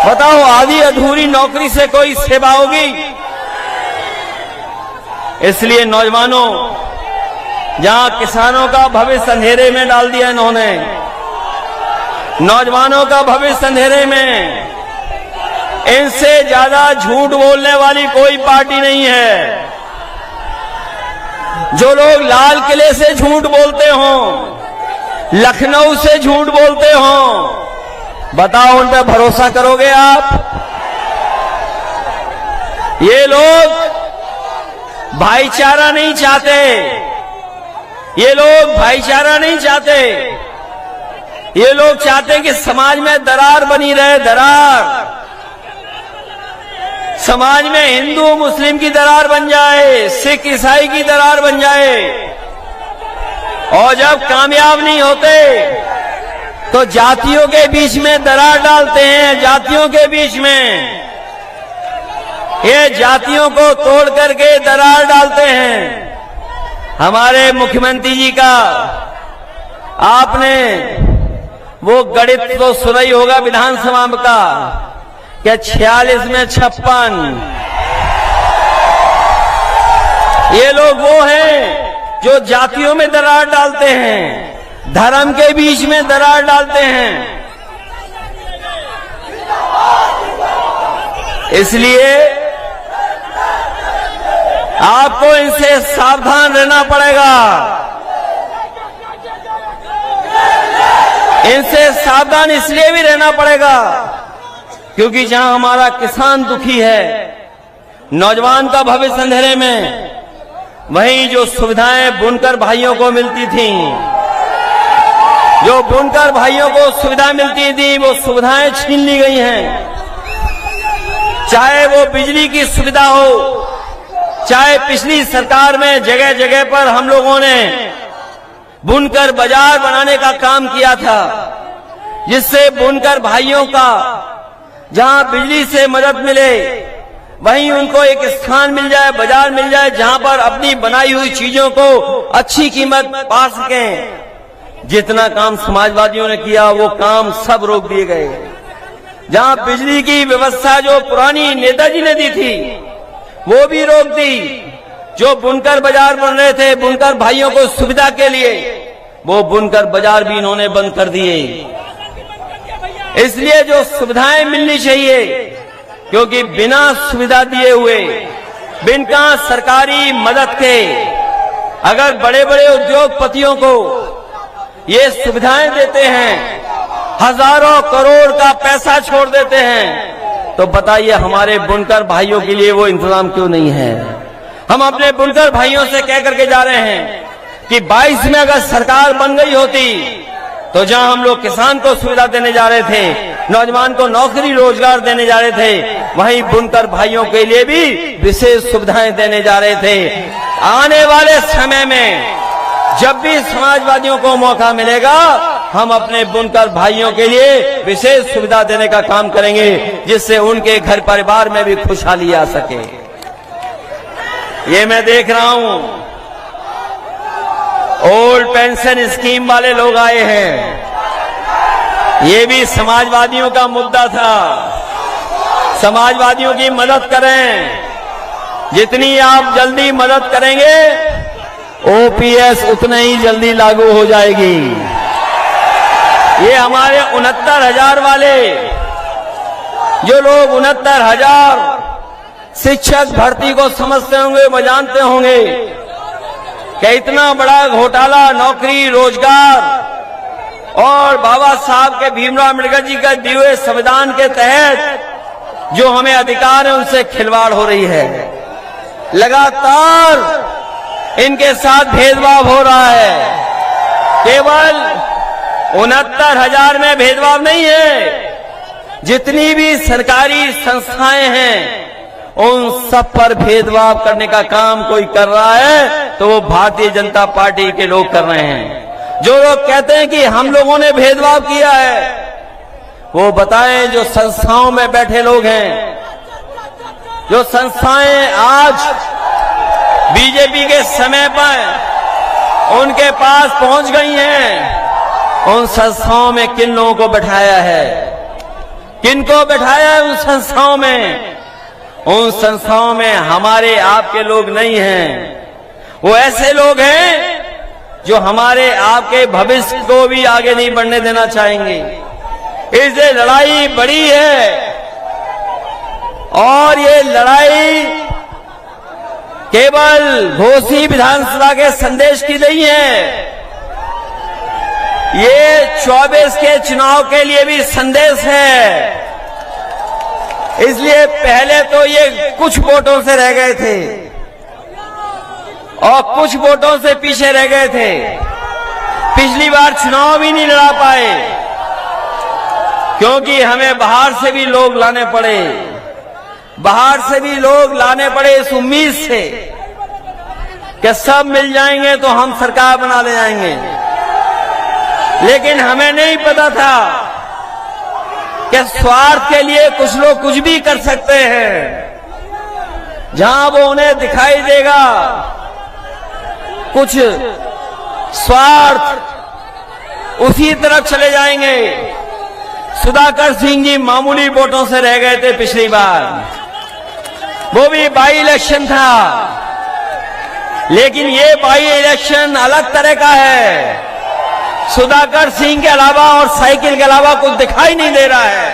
बताओ, आधी अधूरी नौकरी से कोई सेवा होगी? इसलिए नौजवानों, जहां किसानों का भविष्य अंधेरे में डाल दिया इन्होंने, नौजवानों का भविष्य अंधेरे में, इनसे ज्यादा झूठ बोलने वाली कोई पार्टी नहीं है। जो लोग लाल किले से झूठ बोलते हों, लखनऊ से झूठ बोलते हों, बताओ उन पर भरोसा करोगे आप? ये लोग भाईचारा नहीं चाहते, ये लोग भाईचारा नहीं चाहते, ये लोग चाहते हैं कि समाज में दरार बनी रहे, दरार। समाज में हिंदू मुस्लिम की दरार बन जाए, सिख ईसाई की दरार बन जाए, और जब कामयाब नहीं होते तो जातियों के बीच में दरार डालते हैं, जातियों के बीच में। ये जातियों को तोड़ करके दरार डालते हैं। हमारे मुख्यमंत्री जी का आपने वो गणित तो सुना ही होगा विधानसभा का, क्या 46 में 56। ये लोग वो हैं जो जातियों में दरार डालते हैं, धर्म के बीच में दरार डालते हैं। इसलिए आपको इनसे सावधान रहना पड़ेगा, इनसे सावधान इसलिए भी रहना पड़ेगा क्योंकि जहां हमारा किसान दुखी है, नौजवान का भविष्य अंधेरे में, वहीं जो सुविधाएं बुनकर भाइयों को मिलती थीं, जो बुनकर भाइयों को सुविधा मिलती थी, वो सुविधाएं छीन ली गई हैं। चाहे वो बिजली की सुविधा हो, चाहे पिछली सरकार में जगह जगह पर हम लोगों ने बुनकर बाजार बनाने का काम किया था, जिससे बुनकर भाइयों का जहां बिजली से मदद मिले, वहीं उनको एक स्थान मिल जाए, बाजार मिल जाए, जहां पर अपनी बनाई हुई चीजों को अच्छी कीमत पा सकें। जितना काम समाजवादियों ने किया वो काम सब रोक दिए गए। जहां बिजली की व्यवस्था जो पुरानी नेताजी ने दी थी वो भी रोक दी। जो बुनकर बाजार बन रहे थे बुनकर भाइयों को सुविधा के लिए, वो बुनकर बाजार भी इन्होंने बंद कर दिए। इसलिए जो सुविधाएं मिलनी चाहिए, क्योंकि बिना सुविधा दिए हुए, बिना सरकारी मदद के, अगर बड़े बड़े उद्योगपतियों को ये सुविधाएं देते हैं, हजारों करोड़ का पैसा छोड़ देते हैं, तो बताइए हमारे बुनकर भाइयों के लिए वो इंतजाम क्यों नहीं है? हम अपने बुनकर भाइयों से कह करके जा रहे हैं कि 22 में अगर सरकार बन गई होती तो जहां हम लोग किसान को सुविधा देने जा रहे थे, नौजवान को नौकरी रोजगार देने जा रहे थे, वहीं बुनकर भाइयों के लिए भी विशेष सुविधाएं देने जा रहे थे। आने वाले समय में जब भी समाजवादियों को मौका मिलेगा, हम अपने बुनकर भाइयों के लिए विशेष सुविधा देने का काम करेंगे, जिससे उनके घर परिवार में भी खुशहाली आ सके। ये मैं देख रहा हूं, ओल्ड पेंशन स्कीम वाले लोग आए हैं। ये भी समाजवादियों का मुद्दा था। समाजवादियों की मदद करें, जितनी आप जल्दी मदद करेंगे ओपीएस उतना ही जल्दी लागू हो जाएगी। ये हमारे 69,000 वाले, जो लोग 69,000 शिक्षक भर्ती को समझते होंगे, वो जानते होंगे कि इतना बड़ा घोटाला नौकरी रोजगार और बाबा साहब के भीमराव अम्बेडकर जी का दिए हुए संविधान के तहत जो हमें अधिकार है उनसे खिलवाड़ हो रही है। लगातार इनके साथ भेदभाव हो रहा है। केवल 69,000 में भेदभाव नहीं है, जितनी भी सरकारी संस्थाएं हैं उन सब पर भेदभाव करने का काम कोई कर रहा है तो वो भारतीय जनता पार्टी के लोग कर रहे हैं। जो लोग कहते हैं कि हम लोगों ने भेदभाव किया है, वो बताएं जो संस्थाओं में बैठे लोग हैं, जो संस्थाएं आज बीजेपी के समय पर उनके पास पहुंच गई हैं, उन संस्थाओं में किन लोगों को बैठाया है? किनको बैठाया है उन संस्थाओं में? उन संस्थाओं में हमारे आपके लोग नहीं हैं। वो ऐसे लोग हैं जो हमारे आपके भविष्य को भी आगे नहीं बढ़ने देना चाहेंगे। इसलिए लड़ाई बड़ी है और ये लड़ाई केवल घोसी विधानसभा के संदेश की नहीं है, ये 24 के चुनाव के लिए भी संदेश है। इसलिए पहले तो ये कुछ वोटों से रह गए थे और कुछ वोटों से पीछे रह गए थे। पिछली बार चुनाव भी नहीं लड़ा पाए क्योंकि हमें बाहर से भी लोग लाने पड़े, बाहर से भी लोग लाने पड़े इस उम्मीद से कि सब मिल जाएंगे तो हम सरकार बना ले जाएंगे। लेकिन हमें नहीं पता था कि स्वार्थ के लिए कुछ लोग कुछ भी कर सकते हैं। जहां वो उन्हें दिखाई देगा कुछ स्वार्थ, उसी तरफ चले जाएंगे। सुधाकर सिंह जी मामूली वोटों से रह गए थे पिछली बार, वो भी बाई इलेक्शन था, लेकिन ये बाई इलेक्शन अलग तरह का है। सुधाकर सिंह के अलावा और साइकिल के अलावा कुछ दिखाई नहीं दे रहा है।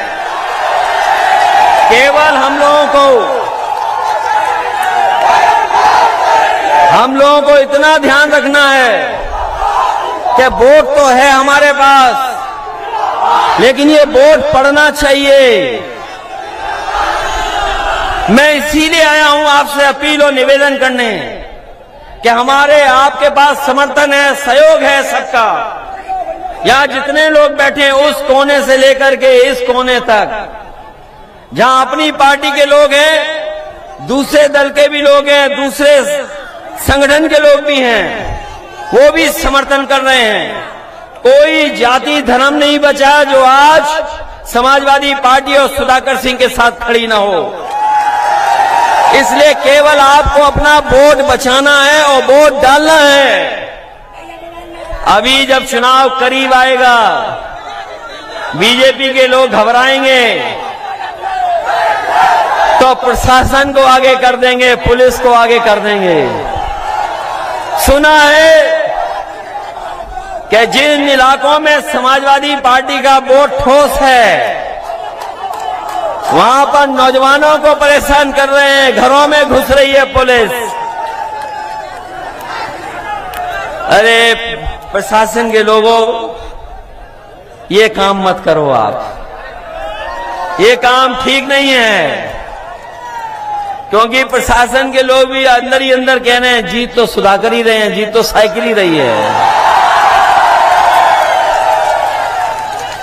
केवल हम लोगों को इतना ध्यान रखना है कि वोट तो है हमारे पास, लेकिन ये वोट पड़ना चाहिए। मैं इसीलिए आया हूं आपसे अपील और निवेदन करने कि हमारे आपके पास समर्थन है, सहयोग है सबका। यहां जितने लोग बैठे हैं उस कोने से लेकर के इस कोने तक, जहां अपनी पार्टी के लोग हैं, दूसरे दल के भी लोग हैं, दूसरे संगठन के लोग भी हैं, वो भी समर्थन कर रहे हैं। कोई जाति धर्म नहीं बचा जो आज समाजवादी पार्टी और सुधाकर सिंह के साथ खड़ी ना हो। इसलिए केवल आपको अपना वोट बचाना है और वोट डालना है। अभी जब चुनाव करीब आएगा बीजेपी के लोग घबराएंगे तो प्रशासन को आगे कर देंगे, पुलिस को आगे कर देंगे। सुना है कि जिन इलाकों में समाजवादी पार्टी का वोट ठोस है वहां पर नौजवानों को परेशान कर रहे हैं, घरों में घुस रही है पुलिस। अरे प्रशासन के लोगों, ये काम मत करो आप, ये काम ठीक नहीं है। क्योंकि प्रशासन के लोग भी अंदर ही अंदर कह रहे हैं जीत तो सुधाकर ही रहे हैं, जीत तो साइकिल ही रही है।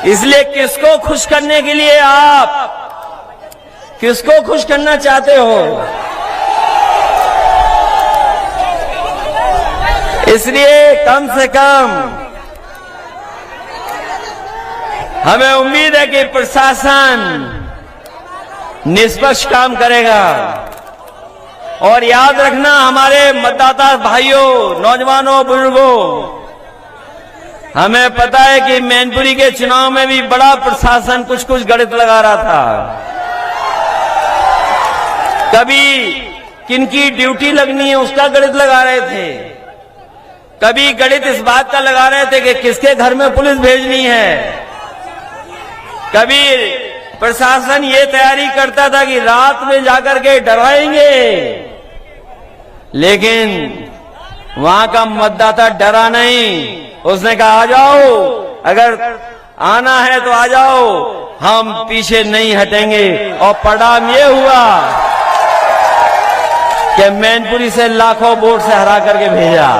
इसलिए किसको खुश करने के लिए आप किसको खुश करना चाहते हो? इसलिए कम से कम हमें उम्मीद है कि प्रशासन निष्पक्ष काम करेगा। और याद रखना हमारे मतदाता भाइयों, नौजवानों, बुजुर्गों, हमें पता है कि मैनपुरी के चुनाव में भी बड़ा प्रशासन कुछ कुछ गणित लगा रहा था। कभी किनकी ड्यूटी लगनी है उसका गणित लगा रहे थे, कभी गणित इस बात का लगा रहे थे कि किसके घर में पुलिस भेजनी है, कभी प्रशासन ये तैयारी करता था कि रात में जाकर के डराएंगे। लेकिन वहां का मतदाता डरा नहीं, उसने कहा आ जाओ, अगर आना है तो आ जाओ, हम पीछे नहीं हटेंगे। और परिणाम ये हुआ कि मैनपुरी से लाखों वोट से हरा करके भेजा।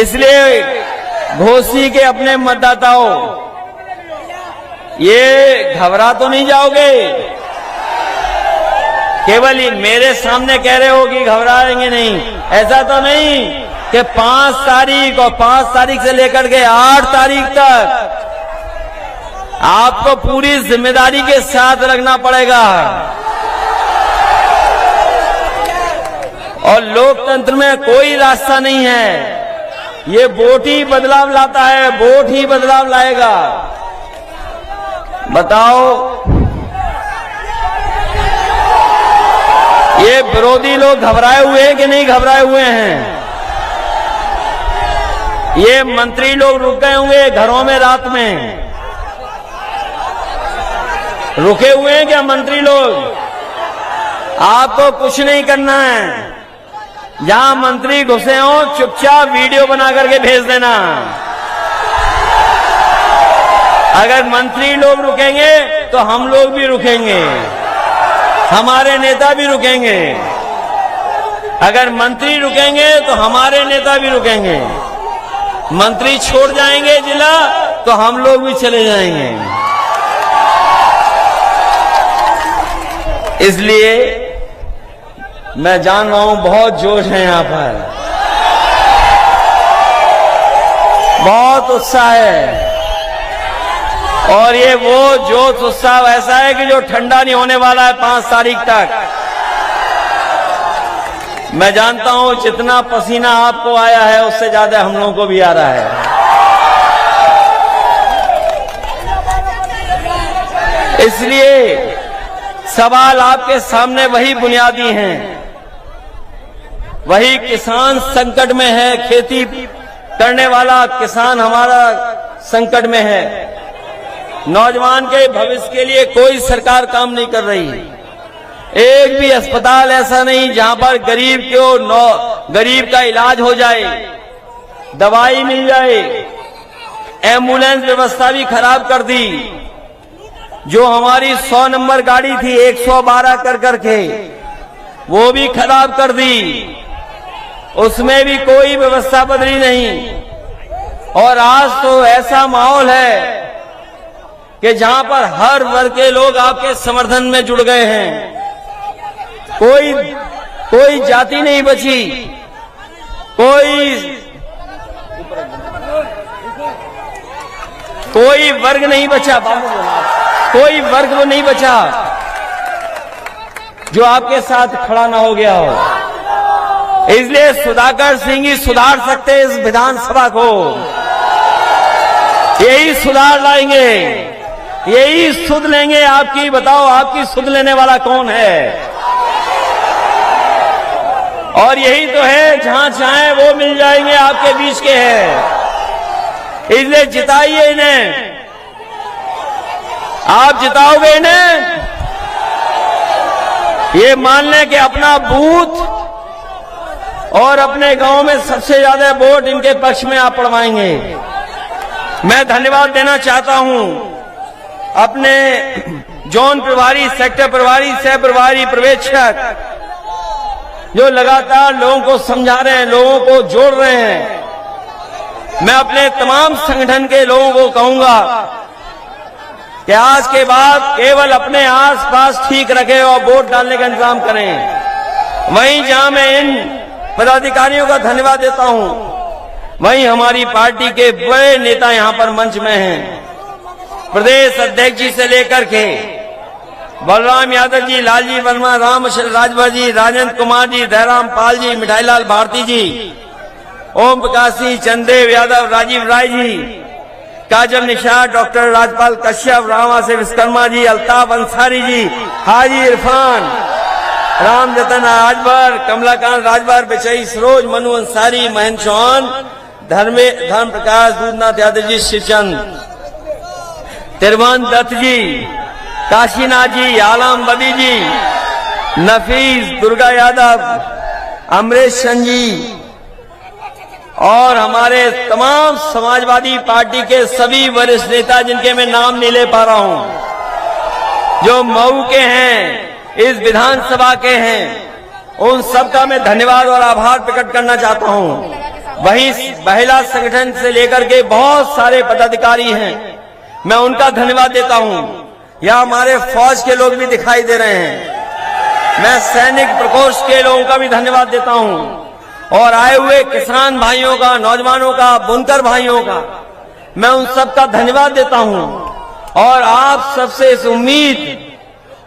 इसलिए घोसी के अपने मतदाताओं, ये घबरा तो नहीं जाओगे? केवल ये मेरे सामने कह रहे हो कि घबराएंगे नहीं, ऐसा तो नहीं कि 5 तारीख और 5 तारीख से लेकर के 8 तारीख तक आपको पूरी जिम्मेदारी के साथ रखना पड़ेगा। और लोकतंत्र में कोई रास्ता नहीं है, ये वोट ही बदलाव लाता है, वोट ही बदलाव लाएगा। बताओ, ये विरोधी लोग घबराए हुए हैं कि नहीं घबराए हुए हैं? ये मंत्री लोग रुक गए होंगे घरों में रात में, रुके हुए हैं क्या मंत्री लोग? आपको कुछ नहीं करना है, जहां मंत्री घुसे हो चुपचाप वीडियो बना करके भेज देना। अगर मंत्री लोग रुकेंगे तो हम लोग भी रुकेंगे, हमारे नेता भी रुकेंगे। अगर मंत्री रुकेंगे तो हमारे नेता भी रुकेंगे। मंत्री छोड़ जाएंगे जिला तो हम लोग भी चले जाएंगे। इसलिए मैं जान रहा हूं बहुत जोश है यहां पर, बहुत उत्साह है, और ये वो जोश उत्साह ऐसा है कि जो ठंडा नहीं होने वाला है 5 तारीख तक। मैं जानता हूं जितना पसीना आपको आया है उससे ज्यादा हम लोगों को भी आ रहा है। इसलिए सवाल आपके सामने वही बुनियादी हैं, वही किसान संकट में है, खेती करने वाला किसान हमारा संकट में है। नौजवान के भविष्य के लिए कोई सरकार काम नहीं कर रही। एक भी अस्पताल ऐसा नहीं जहां पर गरीब का इलाज हो जाए, दवाई मिल जाए। एम्बुलेंस व्यवस्था भी खराब कर दी। जो हमारी 100 नंबर गाड़ी थी 112 कर करके वो भी खराब कर दी, उसमें भी कोई व्यवस्था बदली नहीं। और आज तो ऐसा माहौल है कि जहां पर हर वर्ग के लोग आपके समर्थन में जुड़ गए हैं। कोई जाति नहीं बची, कोई वर्ग नहीं बचा, कोई वर्ग नहीं बचा जो आपके साथ खड़ा ना हो गया हो। इसलिए सुधाकर सिंह ही सुधार सकते इस विधानसभा को, यही सुधार लाएंगे, यही सुध लेंगे आपकी। बताओ आपकी सुध लेने वाला कौन है? और यही तो है, जहां चाहे वो मिल जाएंगे, आपके बीच के हैं। इसलिए जिताइए इन्हें, आप जिताओगे इन्हें, ये मान लें कि अपना बूथ और अपने गांव में सबसे ज्यादा वोट इनके पक्ष में आप पड़वाएंगे। मैं धन्यवाद देना चाहता हूं अपने जोन प्रभारी, सेक्टर प्रभारी, सह प्रभारी, पर्यवेक्षक जो लगातार लोगों को समझा रहे हैं, लोगों को जोड़ रहे हैं। मैं अपने तमाम संगठन के लोगों को कहूंगा कि आज के बाद केवल अपने आसपास ठीक रखें और वोट डालने का इंतजाम करें। वहीं जहां मैं इन पदाधिकारियों का धन्यवाद देता हूं, वहीं हमारी पार्टी के बड़े नेता यहां पर मंच में हैं। प्रदेश अध्यक्ष जी से लेकर के बलराम यादव जी, लालजी वर्मा, रामशरण राजभर जी, राजेंद्र कुमार जी, दयाराम पाल जी, मिठाईलाल भारती जी, ओम प्रकाश सिंह, चंदेव यादव, राजीव राय जी, काजल निषाद, डॉक्टर राजपाल कश्यप, रामासे विश्वकर्मा जी, अल्ताफ अंसारी जी, हाजी इरफान, राम जतन राजभर, कमलाकांत राजभर, बिचई सरोज, मनु अंसारी, महेंद्र चौहान, धर्म प्रकाश, दूधनाथ यादव जी, श्रीचंद, तिरवन दत्त जी, काशीनाथ जी, आलम बदी जी, नफीस, दुर्गा यादव, अमरेश चंद जी और हमारे तमाम समाजवादी पार्टी के सभी वरिष्ठ नेता जिनके मैं नाम नहीं ले पा रहा हूं, जो मऊ के हैं, इस विधानसभा के हैं, उन सबका मैं धन्यवाद और आभार प्रकट करना चाहता हूं। वहीं महिला संगठन से लेकर के बहुत सारे पदाधिकारी हैं, मैं उनका धन्यवाद देता हूं। यहां हमारे फौज के लोग भी दिखाई दे रहे हैं, मैं सैनिक प्रकोष्ठ के लोगों का भी धन्यवाद देता हूं। और आए हुए किसान भाइयों का, नौजवानों का, बुनकर भाइयों का मैं उन सबका धन्यवाद देता हूं। और आप सबसे इस उम्मीद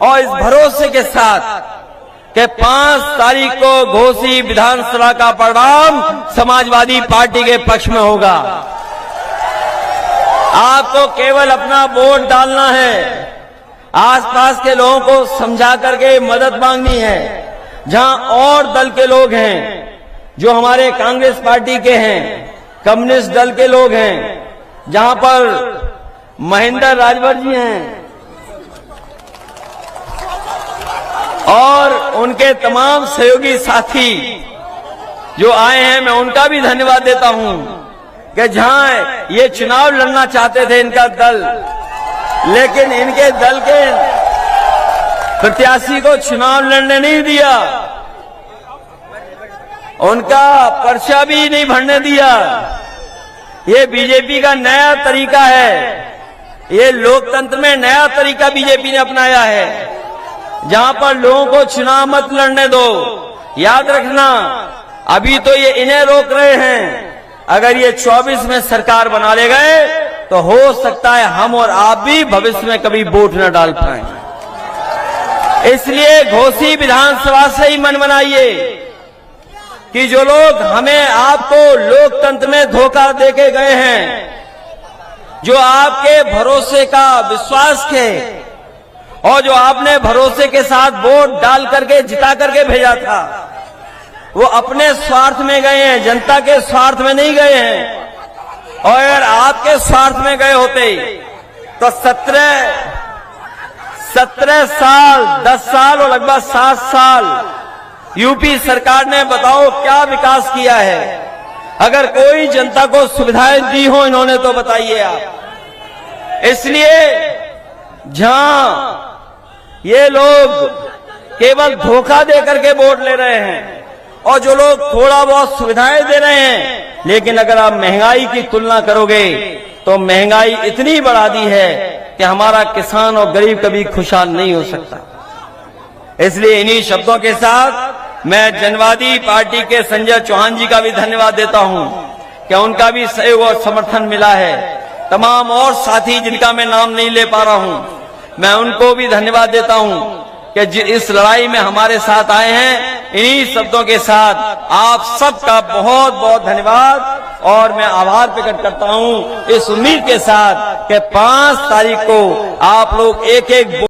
और इस भरोसे के साथ कि 5 तारीख को घोसी विधानसभा का परिणाम समाजवादी पार्टी के पक्ष में होगा। आपको केवल अपना वोट डालना है, आसपास के लोगों को समझा करके मदद मांगनी है। जहां और दल के लोग हैं, जो हमारे कांग्रेस पार्टी के हैं, कम्युनिस्ट दल के लोग हैं, जहां पर महेंद्र राजभर जी हैं और उनके तमाम सहयोगी साथी जो आए हैं, मैं उनका भी धन्यवाद देता हूं कि जहां ये चुनाव लड़ना चाहते थे इनका दल, लेकिन इनके दल के प्रत्याशी को चुनाव लड़ने नहीं दिया, उनका पर्चा भी नहीं भरने दिया। ये बीजेपी का नया तरीका है, ये लोकतंत्र में नया तरीका बीजेपी ने अपनाया है, जहां पर लोगों को चुनाव मत लड़ने दो। याद रखना, अभी तो ये इन्हें रोक रहे हैं, अगर ये 24 में सरकार बना ले गए तो हो सकता है हम और आप भी भविष्य में कभी वोट न डाल पाएं। इसलिए घोसी विधानसभा से ही मन बनाइए कि जो लोग हमें आपको लोकतंत्र में धोखा देके गए हैं, जो आपके भरोसे का विश्वास के और जो आपने भरोसे के साथ वोट डाल करके जिता करके भेजा था, वो अपने स्वार्थ में गए हैं, जनता के स्वार्थ में नहीं गए हैं। और अगर आपके स्वार्थ में गए होते तो 17 साल, 10 साल और लगभग 7 साल यूपी सरकार ने बताओ क्या विकास किया है। अगर कोई जनता को सुविधाएं दी हो इन्होंने तो बताइए आप। इसलिए जहां ये लोग केवल धोखा दे करके वोट ले रहे हैं और जो लोग थोड़ा बहुत सुविधाएं दे रहे हैं, लेकिन अगर आप महंगाई की तुलना करोगे तो महंगाई इतनी बढ़ा दी है कि हमारा किसान और गरीब कभी खुशहाल नहीं हो सकता। इसलिए इन्हीं शब्दों के साथ मैं जनवादी पार्टी के संजय चौहान जी का भी धन्यवाद देता हूं कि उनका भी सहयोग और समर्थन मिला है। तमाम और साथी जिनका मैं नाम नहीं ले पा रहा हूं, मैं उनको भी धन्यवाद देता हूं कि इस लड़ाई में हमारे साथ आए हैं। इन्हीं शब्दों के साथ आप सबका बहुत बहुत धन्यवाद और मैं आभार प्रकट करता हूं, इस उम्मीद के साथ कि 5 तारीख को आप लोग एक